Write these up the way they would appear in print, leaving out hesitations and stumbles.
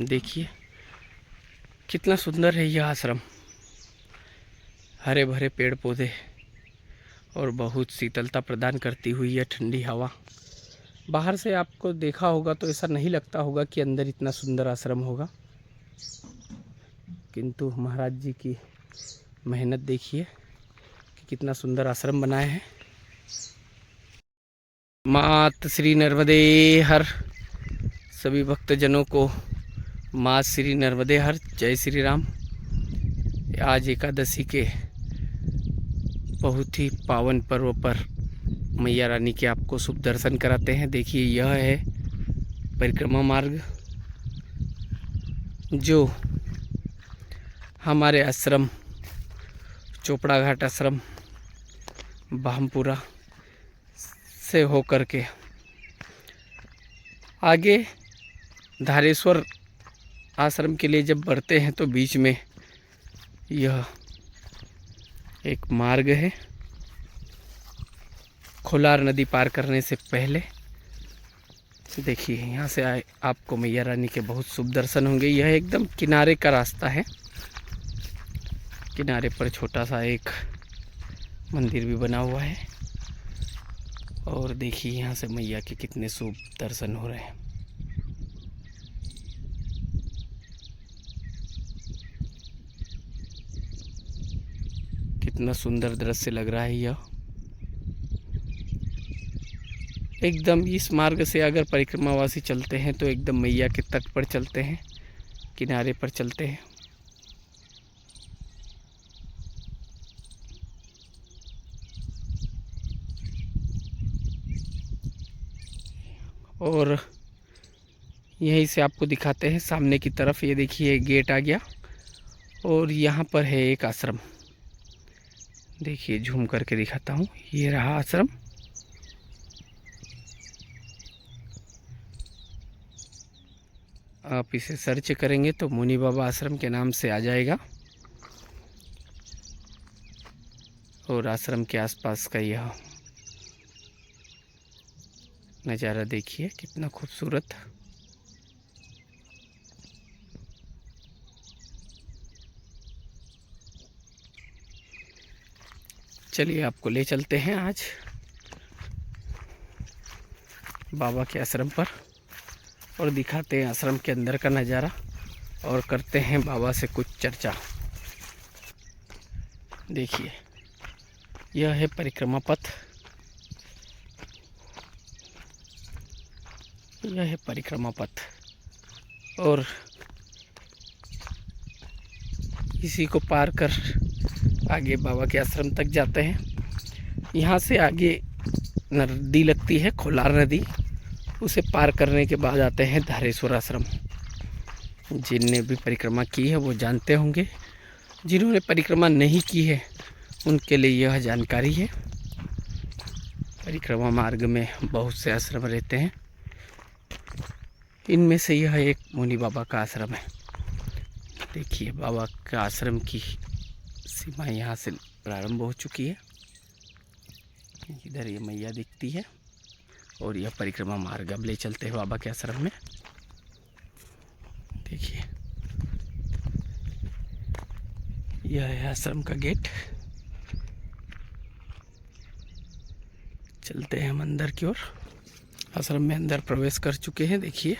देखिए कितना सुंदर है यह आश्रम। हरे भरे पेड़ पौधे और बहुत शीतलता प्रदान करती हुई यह ठंडी हवा। बाहर से आपको देखा होगा तो ऐसा नहीं लगता होगा कि अंदर इतना सुंदर आश्रम होगा, किंतु महाराज जी की मेहनत देखिए कि कितना सुंदर आश्रम बनाए हैं। मात श्री नर्मदे हर। सभी भक्तजनों को मात श्री नर्मदे हर। जय श्री राम। आज एकादशी के बहुत ही पावन पर्व पर मैया रानी के आपको शुभ दर्शन कराते हैं। देखिए यह है परिक्रमा मार्ग जो हमारे आश्रम चोपड़ा घाट आश्रम बाहमपुरा से होकर के आगे धारेश्वर आश्रम के लिए जब बढ़ते हैं तो बीच में यह एक मार्ग है। खोलार नदी पार करने से पहले देखिए यहाँ से आए आपको मैया रानी के बहुत शुभ दर्शन होंगे। यह एकदम किनारे का रास्ता है। किनारे पर छोटा सा एक मंदिर भी बना हुआ है और देखिए यहाँ से मैया के कितने शुभ दर्शन हो रहे हैं। कितना सुंदर दृश्य लग रहा है यह। एकदम इस मार्ग से अगर परिक्रमावासी चलते हैं तो एकदम मैया के तट पर चलते हैं, किनारे पर चलते हैं। और यहीं से आपको दिखाते हैं सामने की तरफ। ये देखिए गेट आ गया और यहाँ पर है एक आश्रम। देखिए झूम करके दिखाता हूँ। ये रहा आश्रम। आप इसे सर्च करेंगे तो मुनि बाबा आश्रम के नाम से आ जाएगा। और आश्रम के आसपास का यह नज़ारा देखिए कितना खूबसूरत। चलिए आपको ले चलते हैं आज बाबा के आश्रम पर और दिखाते हैं आश्रम के अंदर का नज़ारा और करते हैं बाबा से कुछ चर्चा। देखिए यह है परिक्रमा पथ। यह है परिक्रमा पथ और इसी को पार कर आगे बाबा के आश्रम तक जाते हैं। यहाँ से आगे नदी लगती है, खोलार नदी। उसे पार करने के बाद आते हैं धारेश्वर आश्रम। जिनने भी परिक्रमा की है वो जानते होंगे, जिन्होंने परिक्रमा नहीं की है उनके लिए यह जानकारी है। परिक्रमा मार्ग में बहुत से आश्रम रहते हैं, इनमें से यह एक मुनि बाबा का आश्रम है। देखिए बाबा का आश्रम की सीमा यहाँ से प्रारंभ हो चुकी है। इधर ये मैया दिखती है और यह परिक्रमा मार्ग। अब ले चलते हैं बाबा के आश्रम में। देखिए यह है आश्रम का गेट। चलते हैं हम अंदर की ओर। आश्रम में अंदर प्रवेश कर चुके हैं। देखिए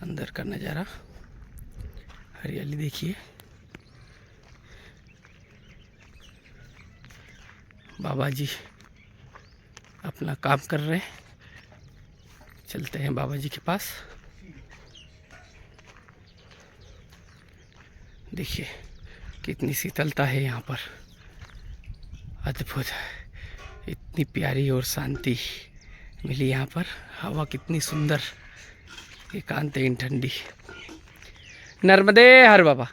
अंदर का नज़ारा, हरियाली देखिए। बाबा जी अपना काम कर रहे हैं। चलते हैं बाबा जी के पास। देखिए कितनी शीतलता है यहाँ पर, अद्भुत। इतनी प्यारी और शांति मिली यहाँ पर। हवा कितनी सुंदर, एकांत ठंडी। नर्मदे हर बाबा,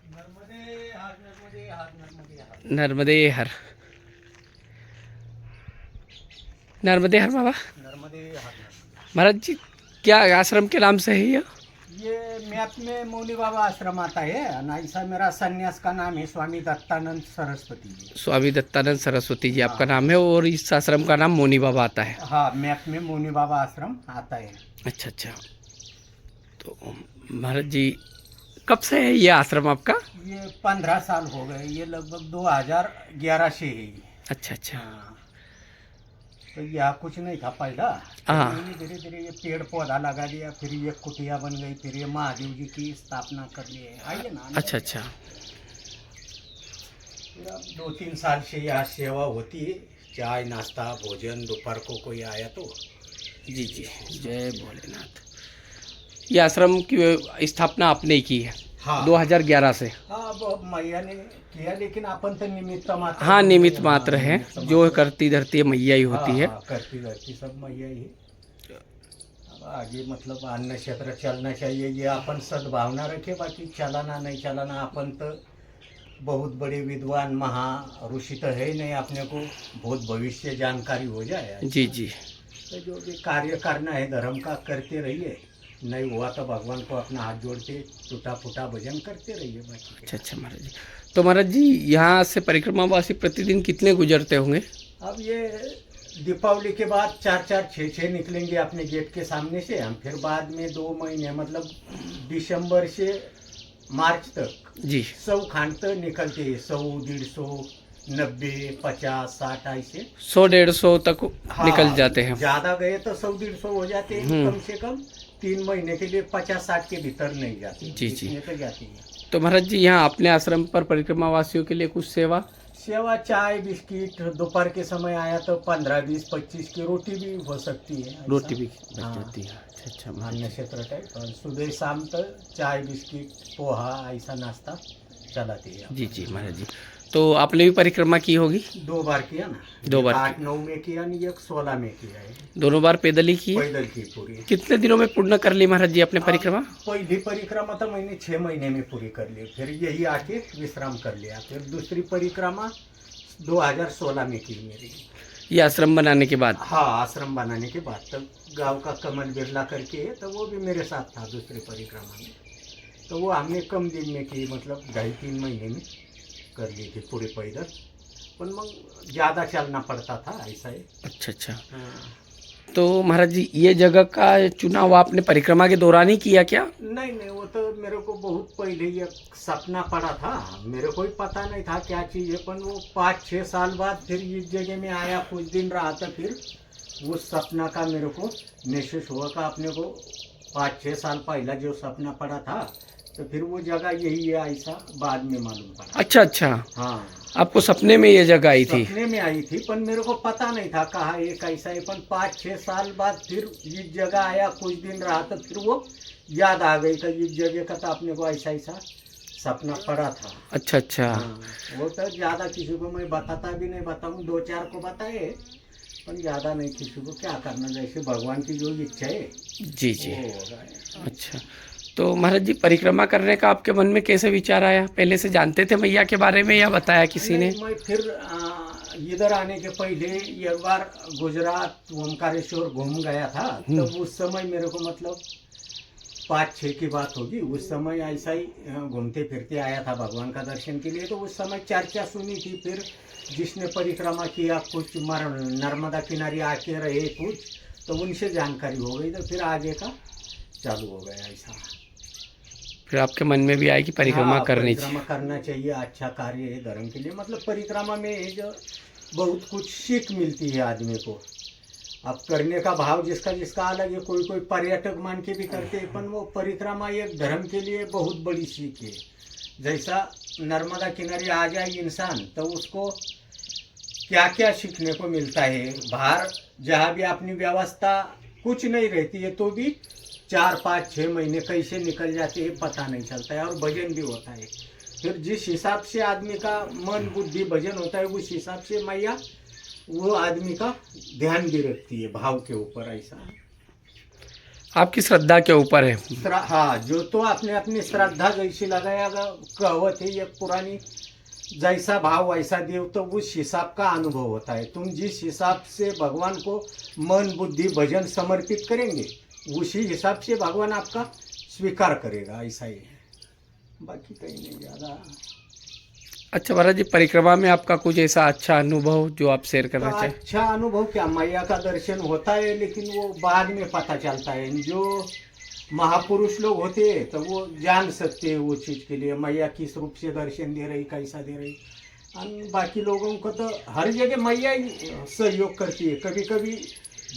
नर्मदे हर, नर्मदे हर बाबा। महाराज जी क्या आश्रम के नाम से है ये मैप में मौनी बाबा आश्रम आता है। ऐसा मेरा संन्यास का नाम है स्वामी दत्तानंद सरस्वती जी। स्वामी दत्तानंद सरस्वती जी आपका नाम है और इस आश्रम का नाम मौनी बाबा आता है। हाँ, मैप में मौनी बाबा आश्रम आता है। अच्छा अच्छा। तो महाराज जी कब से है ये आश्रम आपका? ये 15 साल हो गए, ये लगभग 2011 से है ये। अच्छा अच्छा। हाँ, तो यहाँ कुछ नहीं था पहला। हाँ। धीरे धीरे ये पेड़ पौधा लगा दिया, फिर ये कुटिया बन गई, फिर ये महादेव जी की स्थापना कर लिए। आइए ना। अच्छा अच्छा। फिर अब 2-3 साल से यहाँ सेवा होती है, चाय नाश्ता भोजन, दोपहर को कोई आया तो। जी जी, जय भोलेनाथ। ये आश्रम की स्थापना आपने ही की है? हाँ 2011 से? हाँ, अब मैया ने किया, लेकिन अपन तो निमित्त मात्र। हाँ निमित्त मात्र है, निमित्त जो मात्र। करती धरती है मैया ही होती है। हाँ, करती धरती सब मैया ही है। अब आगे मतलब अन्न क्षेत्र चलना चाहिए, ये अपन सद्भावना रखे, बाकी चलाना नहीं चलाना। अपन तो बहुत बड़े विद्वान महा ऋषि तो है ही नहीं, अपने को बहुत भविष्य जानकारी हो जाए। जी जी। तो जो भी कार्य करना है धर्म का करते रहिए, नहीं हुआ तो भगवान को अपना हाथ जोड़ के टूटा फूटा भजन करते रहिए बाकी। अच्छा अच्छा महाराज जी। तो महाराज जी यहाँ से परिक्रमावासी प्रतिदिन कितने गुजरते होंगे? अब ये दीपावली के बाद 4-4, 6-6 निकलेंगे अपने गेट के सामने से हम, फिर बाद में 2 महीने मतलब दिसंबर से मार्च तक जी। 100 खान तक निकलते हैं। 100, 150, 90, 50, 60 ऐसे 100-150 तक निकल जाते हैं। ज्यादा गए तो 100-150 हो जाते हैं। कम से कम 3 महीने के लिए 50-60 के भीतर नहीं जाती। जी जी। इतने तो जाती है। तो महाराज जी यहाँ अपने आश्रम पर परिक्रमावासियों के लिए कुछ सेवा? सेवा चाय बिस्किट, दोपहर के समय आया तो 15, 20, 25 की रोटी भी हो सकती है। ऐसा। रोटी भी बच हाँ। जाती है। अच्छा अच्छा महाराज अन्न जी। क्षेत्र टाइप, और सुबह शाम तक चाय बिस्किट पोहा ऐसा नाश्ता चलाती है। जी जी महाराज जी। तो आपने भी परिक्रमा की होगी? 2 बार किया ना। 2 बार 8-9 में किया, नहीं 16 में किया है। दोनों बार पैदल ही की? पैदल की पूरी। कितने दिनों में पूर्ण कर ली महाराज जी आपने परिक्रमा? पहली परिक्रमा तो मैंने 6 महीने में पूरी कर ली, फिर यही आके विश्राम कर लिया। फिर दूसरी परिक्रमा 2016 में की मेरी। ये आश्रम बनाने के बाद? हाँ, आश्रम बनाने के बाद। तब गांव का कमल बिरला करके है, तो वो भी मेरे साथ था दूसरी परिक्रमा में। तो वो हमने कम दिन में की, मतलब 2.5-3 महीने में कर ली थी पूरे पैदल, पर मग ज़्यादा चलना पड़ता था ऐसा ही। अच्छा अच्छा। हाँ। तो महाराज जी ये जगह का चुनाव आपने परिक्रमा के दौरान ही किया क्या? नहीं नहीं, वो तो मेरे को बहुत पहले ये सपना पड़ा था, मेरे को ही पता नहीं था क्या चीज़ है। पर वो 5-6 साल बाद फिर इस जगह में आया, कुछ दिन रहा था, फिर वो सपना का मेरे को महसूस हुआ कि अपने को 5-6 साल पहला जो सपना पड़ा था, तो फिर वो जगह यही है ऐसा बाद में मालूम पड़ा। अच्छा अच्छा। हाँ, आपको सपने में ये जगह आई थी? सपने में आई थी, पर मेरे को पता नहीं था कहाँ ये कैसा है। पर 5-6 साल बाद फिर इस जगह आया, कुछ दिन रहा, तो फिर वो याद आ गई कि इस जगह का तो अपने को ऐसा ऐसा सपना पड़ा था। अच्छा अच्छा। हाँ, वो तो ज़्यादा किसी को मैं बताता भी नहीं, बताऊँ 2-4 को बताए, पर ज़्यादा नहीं किसी को। क्या करना, जैसे भगवान की जो इच्छा है जी जी। वो होगा। अच्छा। तो महाराज जी परिक्रमा करने का आपके मन में कैसे विचार आया? पहले से जानते थे मैया के बारे में या बताया किसी ने? नहीं, मैं फिर इधर आने के पहले एक बार गुजरात ओमकारेश्वर घूम गया था। तब उस समय मेरे को मतलब 5-6 की बात होगी, उस समय ऐसा ही घूमते फिरते आया था भगवान का दर्शन के लिए। तो उस समय चर्चा सुनी थी, फिर जिसने परिक्रमा किया कुछ नर्मदा किनारे आके रहे कुछ, तो उनसे जानकारी हो गई, तो फिर आगे का चालू हो गया ऐसा। फिर आपके मन में भी आया कि परिक्रमा हाँ, करनी परिक्रमा करना चाहिए, अच्छा कार्य है धर्म के लिए। मतलब परिक्रमा में जो बहुत कुछ सीख मिलती है आदमी को। अब करने का भाव जिसका जिसका अलग है, कोई कोई पर्यटक मान के भी करते हैं, पर वो परिक्रमा एक धर्म के लिए बहुत बड़ी सीख है। जैसा नर्मदा किनारे आ जाए इंसान, तो उसको क्या क्या सीखने को मिलता है। बाहर जहाँ भी अपनी व्यवस्था कुछ नहीं रहती है, तो भी 4-5-6 महीने कैसे निकल जाते हैं पता नहीं चलता है, और भजन भी होता है। फिर जिस हिसाब से आदमी का मन बुद्धि भजन होता है, उस हिसाब से मैया वो आदमी का ध्यान भी रखती है, भाव के ऊपर ऐसा। आपकी श्रद्धा के ऊपर है? हाँ, जो तो अपने अपनी श्रद्धा जैसी लगाया कहावत है ये पुरानी, जैसा भाव वैसा देव, तो उस हिसाब का अनुभव होता है। तुम जिस हिसाब से भगवान को मन बुद्धि भजन समर्पित करेंगे, उसी हिसाब से भगवान आपका स्वीकार करेगा, ऐसा ही है, बाकी कहीं नहीं ज़्यादा। अच्छा महाराज जी परिक्रमा में आपका कुछ ऐसा अच्छा अनुभव जो आप शेयर करना चाहें? अच्छा अनुभव क्या, मैया का दर्शन होता है, लेकिन वो बाद में पता चलता है। जो महापुरुष लोग होते तो वो जान सकते हैं वो चीज़ के लिए मैया किस रूप से दर्शन दे रही, कैसा दे रही। और बाकी लोगों को तो हर जगह मैया ही सहयोग करती है। कभी कभी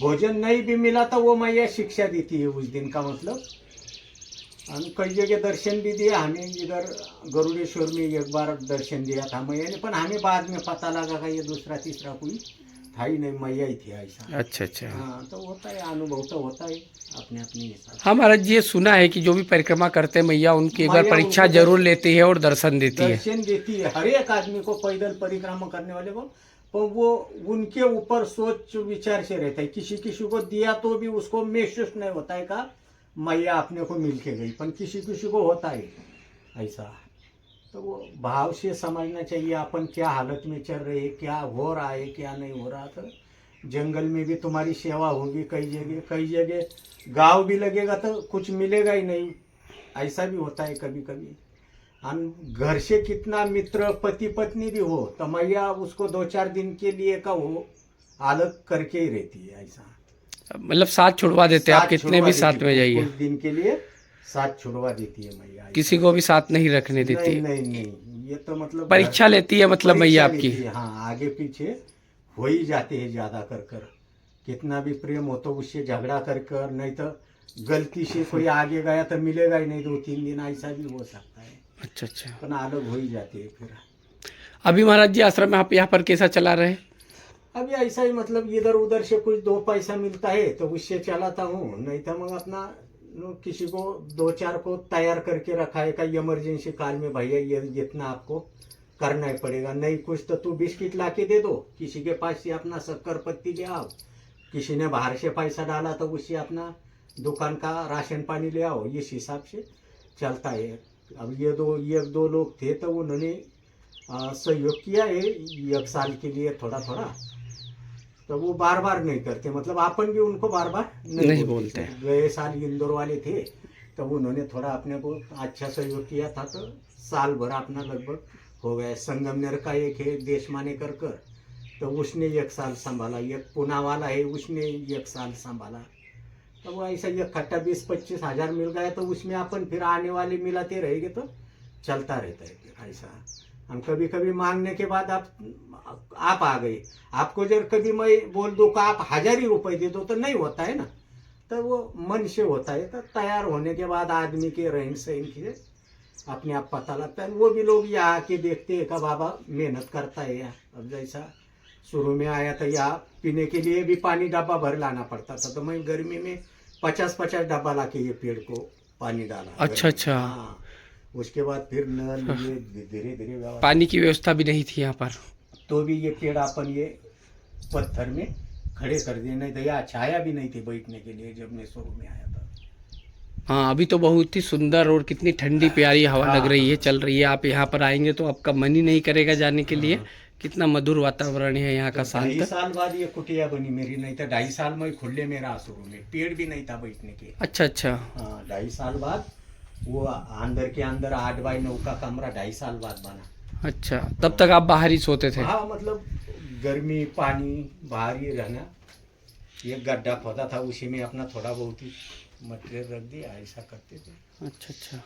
भोजन नहीं भी मिला तो वो मैया शिक्षा देती है उस दिन का मतलब। और कई जगह दर्शन भी दिया हमें, इधर गरुड़ेश्वर में एक बार दर्शन दिया था मैया ने, पर हमें बाद में पता लगा कि ये दूसरा तीसरा कोई था ही नहीं, मैया ही थी ऐसा। अच्छा अच्छा। हाँ, तो होता है, अनुभव तो होता है अपने अपने हिसाब से। हाँ महाराज जी, ये सुना है कि जो भी परिक्रमा करते हैं मैया उनकी एक बार मैया परीक्षा उनको जरूर लेती है और दर्शन देती है। दर्शन देती है हर एक आदमी को, पैदल परिक्रमा करने वाले को। पर वो उनके ऊपर सोच विचार से रहता है। किसी किसी को दिया तो भी उसको महसूस नहीं होता है का मैया अपने को मिल के गई, पर किसी किसी को होता है ऐसा। तो वो भाव से समझना चाहिए अपन क्या हालत में चल रहे, क्या हो रहा है क्या नहीं हो रहा। तो जंगल में भी तुम्हारी सेवा होगी, कई जगह गाँव भी लगेगा तो कुछ मिलेगा ही नहीं, ऐसा भी होता है कभी कभी। हम घर से कितना मित्र पति पत्नी भी हो तो मैया उसको 2-4 दिन के लिए का वो अलग करके ही रहती है ऐसा। मतलब साथ छुड़वा देते हैं आप, कितने भी साथ में जाइए, कुछ दिन के लिए साथ छुड़वा देती है मैया, किसी को भी साथ नहीं रखने देती। नहीं नहीं नहीं, ये तो मतलब परीक्षा लेती है मतलब मैया आपकी। हाँ, आगे पीछे हो ही जाते हैं ज्यादा कर। कितना भी प्रेम हो तो उससे झगड़ा कर, नहीं तो गलती से कोई आगे गया तो मिलेगा ही नहीं 2-3 दिन, ऐसा भी हो सकता है। अच्छा अच्छा। तो अलग हो ही जाते हैं फिर। अभी महाराज जी आश्रम में आप यहाँ पर कैसा चला रहे? अभी ऐसा ही मतलब इधर उधर से कुछ 2 पैसा मिलता है तो उससे चलाता हूँ, नहीं तो मग अपना किसी को 2-4 को तैयार करके रखा है का इमरजेंसी काल में भैया ये जितना आपको करना ही पड़ेगा। नहीं कुछ तो तू बिस्किट ला के दे दो, किसी के पास से अपना शक्कर पत्ती ले आओ, किसी ने बाहर से पैसा डाला तो उससे अपना दुकान का राशन पानी ले आओ, इस हिसाब से चलता है। अब ये 1-2 लोग थे तो उन्होंने सहयोग किया है 1 साल के लिए थोड़ा थोड़ा, तो वो बार बार नहीं करते, मतलब अपन भी उनको बार बार नहीं बोलते। गए साल इंदौर वाले थे तो उन्होंने थोड़ा अपने को अच्छा सहयोग किया था, तो साल भर अपना लगभग हो गया। संगमनेर का एक है देश माने कर तो उसने 1 साल संभाला, एक पुणे वाला है उसने 1 साल संभाला। तो वो ऐसा इकट्ठा 20-25 हज़ार मिल गया तो उसमें अपन फिर आने वाले मिलाते रहेंगे तो चलता रहता है फिर ऐसा। हम कभी कभी मांगने के बाद आप आ गए, आपको जब कभी मैं बोल दूँ कि आप 1000 ही रुपये दे दो तो नहीं होता है ना, तो वो मन से होता है। तो तैयार होने के बाद आदमी के रहन सहन के अपने आप पता लगता है। वो भी लोग यहाँ आके देखते हैं का बाबा मेहनत करता है यहाँ। अब जैसा शुरू में आया था यहाँ पीने के लिए भी पानी डब्बा भर लाना पड़ता था, तो मैं गर्मी में 50-50 डब्बा ला के ये पेड़ को पानी डाला। अच्छा अच्छा। हाँ, उसके बाद फिर नल ये धीरे धीरे पानी की व्यवस्था भी नहीं थी यहाँ पर, तो भी ये पेड़ अपन ये पत्थर में खड़े कर दिए, नहीं तो यहाँ छाया भी नहीं थी बैठने के लिए जब मैं शुरू में आया था। हाँ अभी तो बहुत ही सुंदर और कितनी ठंडी प्यारी हवा लग रही है, चल रही है। आप यहाँ पर आएंगे तो आपका मन ही नहीं करेगा जाने के लिए, कितना मधुर वातावरण है यहाँ का, शांत। 2.5 साल बाद ये कुटिया बनी मेरी, नहीं तो 2.5 साल में खुले में रहा शुरू में, पेड़ भी नहीं था बैठने के। अच्छा अच्छा। हाँ, 2.5 साल बाद वो अंदर के अंदर 8x9 का कमरा 2.5 साल बाद बना। अच्छा, तब तक आप बाहर ही सोते थे? हाँ, मतलब गर्मी पानी बाहर ही रहना। एक गड्ढा खोदा था उसी में अपना थोड़ा बहुत ही मटेरियल रख दिया, ऐसा करते थे। अच्छा अच्छा,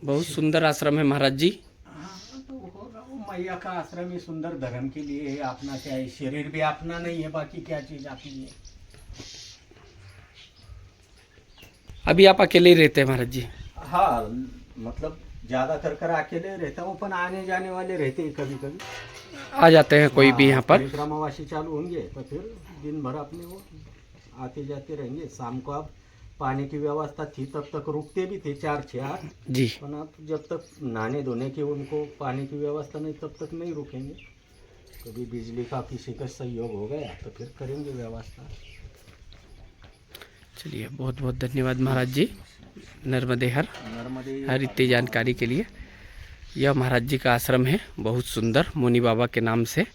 बहुत सुंदर आश्रम है महाराज जी। हाँ, तो होगा वो मैया का आश्रम ही सुंदर धर्म के लिए है। अपना क्या है, शरीर भी अपना नहीं है, बाकी क्या चीज अपनी है। अभी आप अकेले ही रहते हैं महाराज जी? हाँ, मतलब ज्यादा कर अकेले रहता हूँ, पर आने जाने वाले रहते हैं कभी कभी, आ जाते हैं कोई भी यहाँ पर। परिक्रमावासी चालू होंगे तो फिर दिन भर अपने वो आते जाते रहेंगे। शाम को अब पानी की व्यवस्था थी तब तक रुकते भी थे 4-6 जी, पर अब जब तक नहाने धोने की उनको पानी की व्यवस्था नहीं तब तक नहीं रुकेंगे। कभी बिजली का किसी का सहयोग हो गया तो फिर करेंगे व्यवस्था। चलिए बहुत बहुत धन्यवाद महाराज जी, नर्मदे हर इतनी जानकारी के लिए। यह महाराज जी का आश्रम है, बहुत सुंदर, मुनि बाबा के नाम से।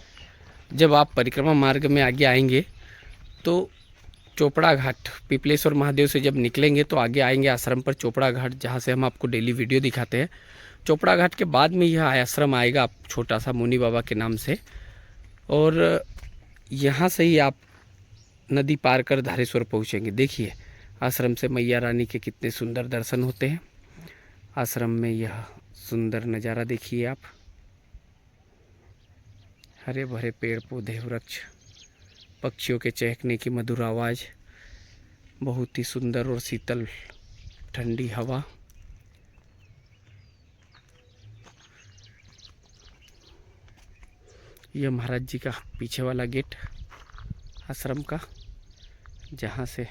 जब आप परिक्रमा मार्ग में आगे आएंगे तो चोपड़ा घाट, पिपलेश्वर महादेव से जब निकलेंगे तो आगे आएंगे आश्रम पर चोपड़ा घाट, जहाँ से हम आपको डेली वीडियो दिखाते हैं। चोपड़ा घाट के बाद में यह आश्रम आएगा आप छोटा सा, मुनि बाबा के नाम से। और यहाँ से ही आप नदी पार कर धारेश्वर पहुँचेंगे। देखिए आश्रम से मैया रानी के कितने सुंदर दर्शन होते हैं। आश्रम में यह सुंदर नज़ारा देखिए आप, हरे भरे पेड़ पौधे, वृक्ष, पक्षियों के चहकने की मधुर आवाज़, बहुत ही सुंदर और शीतल ठंडी हवा। यह महाराज जी का पीछे वाला गेट आश्रम का, जहाँ से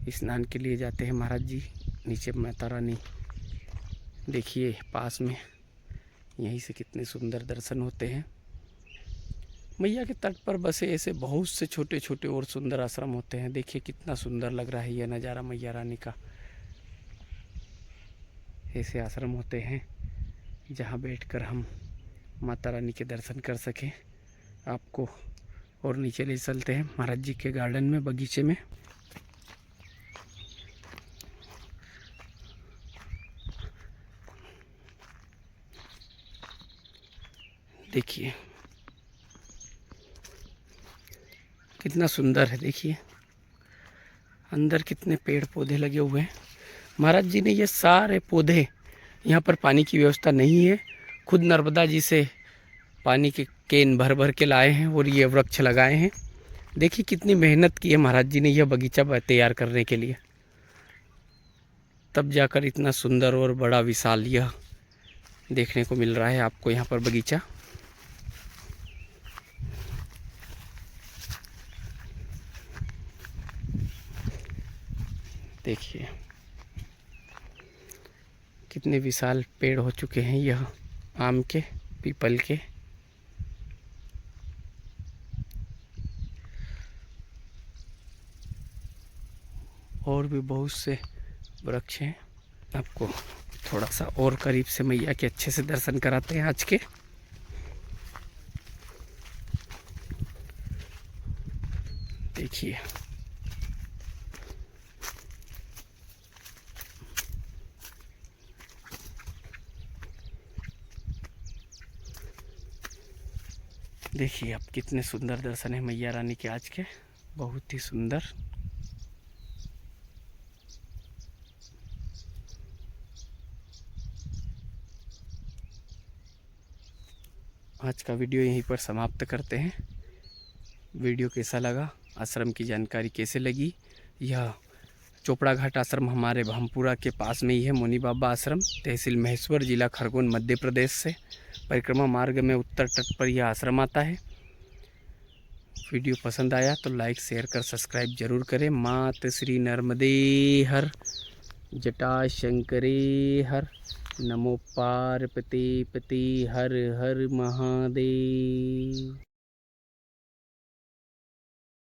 स्नान के लिए जाते हैं महाराज जी। नीचे माता रानी देखिए पास में, यहीं से कितने सुंदर दर्शन होते हैं। मैया के तट पर बसे ऐसे बहुत से छोटे छोटे और सुंदर आश्रम होते हैं। देखिए कितना सुंदर लग रहा है यह नज़ारा मैया रानी का। ऐसे आश्रम होते हैं जहाँ बैठकर हम माता रानी के दर्शन कर सकें। आपको और नीचे ले चलते हैं महाराज जी के गार्डन में, बगीचे में। देखिए कितना सुंदर है। देखिए अंदर कितने पेड़ पौधे लगे हुए हैं। महाराज जी ने ये सारे पौधे, यहाँ पर पानी की व्यवस्था नहीं है, खुद नर्मदा जी से पानी के केन भर भर के लाए हैं और ये वृक्ष लगाए हैं। देखिए कितनी मेहनत की है महाराज जी ने यह बगीचा तैयार करने के लिए, तब जाकर इतना सुंदर और बड़ा विशाल यह देखने को मिल रहा है आपको यहाँ पर बगीचा। देखिए कितने विशाल पेड़ हो चुके हैं यह आम के, पीपल के। और भी बहुत से वृक्ष हैं। आपको थोड़ा सा और करीब से मैया के अच्छे से दर्शन कराते हैं आज के। देखिए देखिए अब कितने सुंदर दर्शन है मैया रानी के आज के, बहुत ही सुंदर। आज का वीडियो यहीं पर समाप्त करते हैं। वीडियो कैसा लगा, आश्रम की जानकारी कैसे लगी। यह चोपड़ा घाट आश्रम हमारे भामपुरा के पास में ही है। मुनि बाबा आश्रम, तहसील महेश्वर, जिला खरगोन, मध्य प्रदेश से परिक्रमा मार्ग में उत्तर तट पर यह आश्रम आता है। वीडियो पसंद आया तो लाइक, शेयर कर सब्सक्राइब जरूर करें। मात श्री नर्मदे हर, जटा शंकरे हर, नमो पार्वती पति हर हर महादेव।